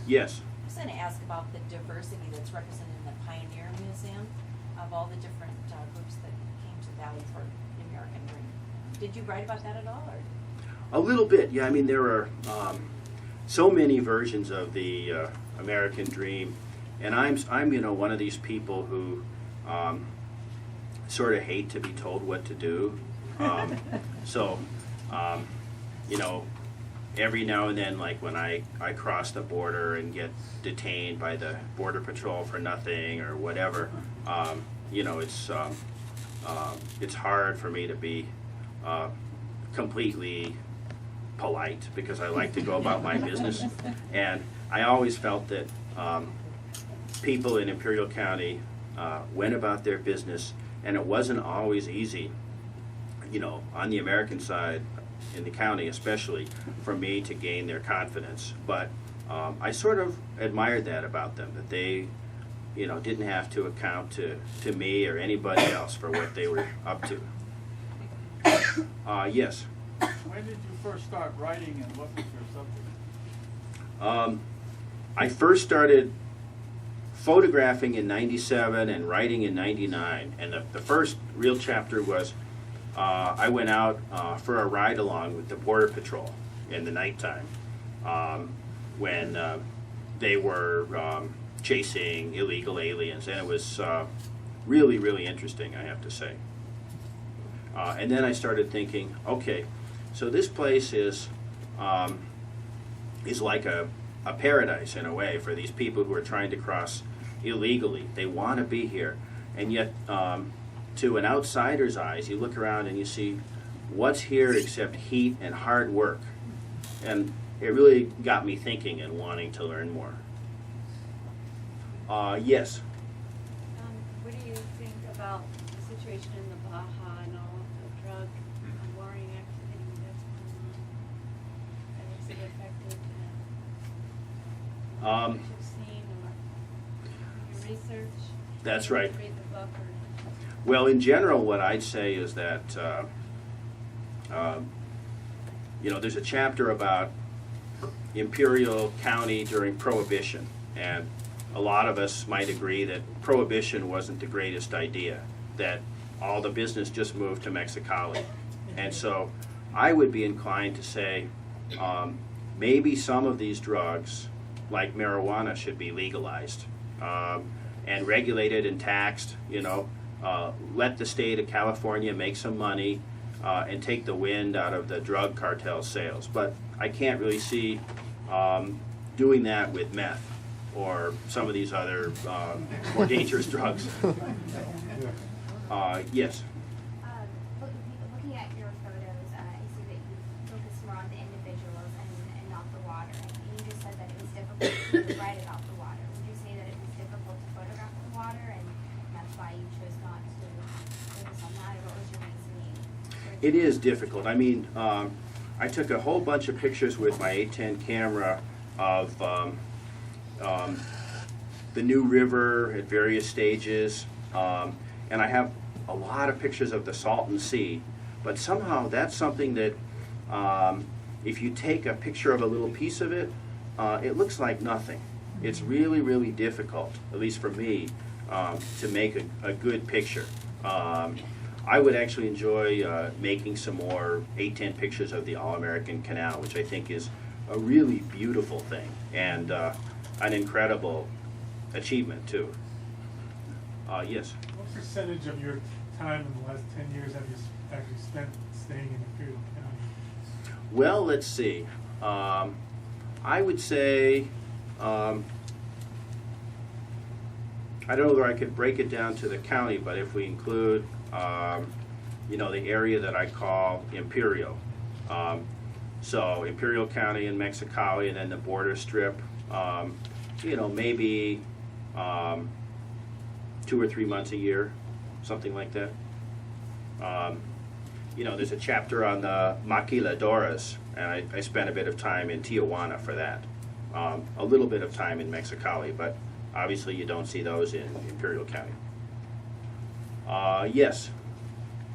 Yes. I was going to ask about the diversity that's represented in the Pioneer Museum of all the different groups that came to Valley for the American Dream. Did you write about that at all? Or? A little bit, yeah. I mean, there are so many versions of the American Dream, and I'm you know, one of these people who sort of hate to be told what to do. So, you know, every now and then, like when I cross the border and get detained by the Border Patrol for nothing or whatever, you know, it's hard for me to be completely polite because I like to go about my business. And I always felt that people in Imperial County went about their business, and it wasn't always easy, you know, on the American side, in the county especially, for me to gain their confidence. But I sort of admired that about them, that they, you know, didn't have to account to me or anybody else for what they were up to. Yes. When did you first start writing, and what was your subject? I first started photographing in '97 and writing in '99, and the first real chapter was I went out for a ride along with the Border Patrol in the nighttime when they were chasing illegal aliens, and it was really, really interesting, I have to say. And then I started thinking, okay, so this place is like a paradise in a way for these people who are trying to cross illegally. They want to be here, and yet to an outsider's eyes, you look around and you see what's here except heat and hard work. And it really got me thinking and wanting to learn more. Yes? What do you think about the situation in the Baja and all of the drug and warring activity that's going on? And is it affected what you've seen or your research? That's right. Read the book or Well, in general, what I'd say is that, you know, there's a chapter about Imperial County during Prohibition, and a lot of us might agree that Prohibition wasn't the greatest idea, that all the business just moved to Mexicali. And so I would be inclined to say maybe some of these drugs, like marijuana, should be legalized and regulated and taxed, you know. Let the state of California make some money and take the wind out of the drug cartel sales. But I can't really see doing that with meth or some of these other more dangerous drugs. Yes? Looking at your photos, I see that you focus more on the individuals and not the water. And you just said that it was difficult to write about the water. Would you say that it was difficult to photograph the water, and that's why you chose not to focus on that, or what was your reasoning? It is difficult. I mean, I took a whole bunch of pictures with my A10 camera of the New River at various stages, and I have a lot of pictures of the Salton Sea, but somehow that's something that if you take a picture of a little piece of it, it looks like nothing. It's really, really difficult, at least for me, to make a good picture. I would actually enjoy making some more A10 pictures of the All-American Canal, which I think is a really beautiful thing and an incredible achievement, too. Yes? What percentage of your time in the last 10 years have you actually spent staying in Imperial County? Well, let's see. I would say, I don't know whether I could break it down to the county, but if we include, you know, the area that I call Imperial. So Imperial County and Mexicali, and then the border strip, you know, maybe 2 or 3 months a year, something like that. You know, there's a chapter on the maquiladoras, and I spent a bit of time in Tijuana for that. A little bit of time in Mexicali, but obviously you don't see those in Imperial County. Yes?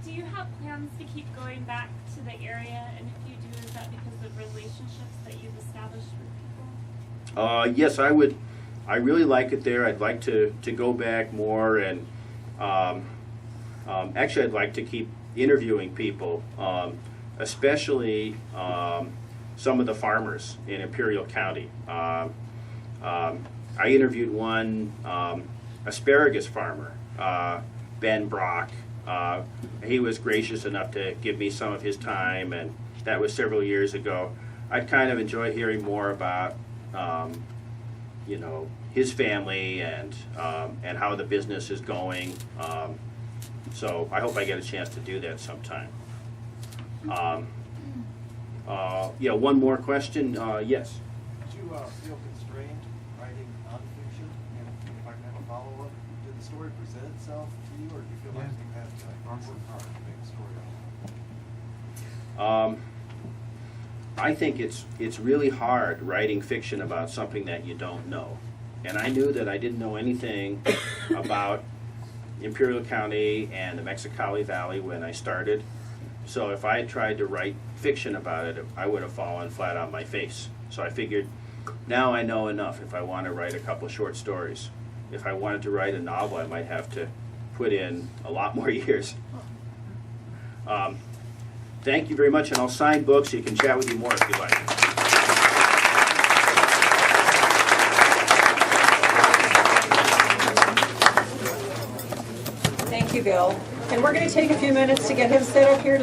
Do you have plans to keep going back to the area? And if you do, is that because of relationships that you've established with people? Yes, I would. I really like it there. I'd like to go back more, and actually, I'd like to keep interviewing people, especially some of the farmers in Imperial County. I interviewed one asparagus farmer, Ben Brock. He was gracious enough to give me some of his time, and that was several years ago. I'd kind of enjoy hearing more about, you know, his family and how the business is going. So I hope I get a chance to do that sometime. Yeah, one more question. Yes. Did you feel constrained writing nonfiction? And if I can have a follow-up, did the story present itself to you, or do you feel like you had to work hard to make a story out of it? I think it's really hard writing fiction about something that you don't know. And I knew that I didn't know anything about Imperial County and the Mexicali Valley when I started. So if I had tried to write fiction about it, I would have fallen flat on my face. So I figured, now I know enough if I want to write a couple short stories. If I wanted to write a novel, I might have to put in a lot more years. Thank you very much, and I'll sign books so you can chat with you more if you like. Thank you, Bill. And we're going to take a few minutes to get him set up here to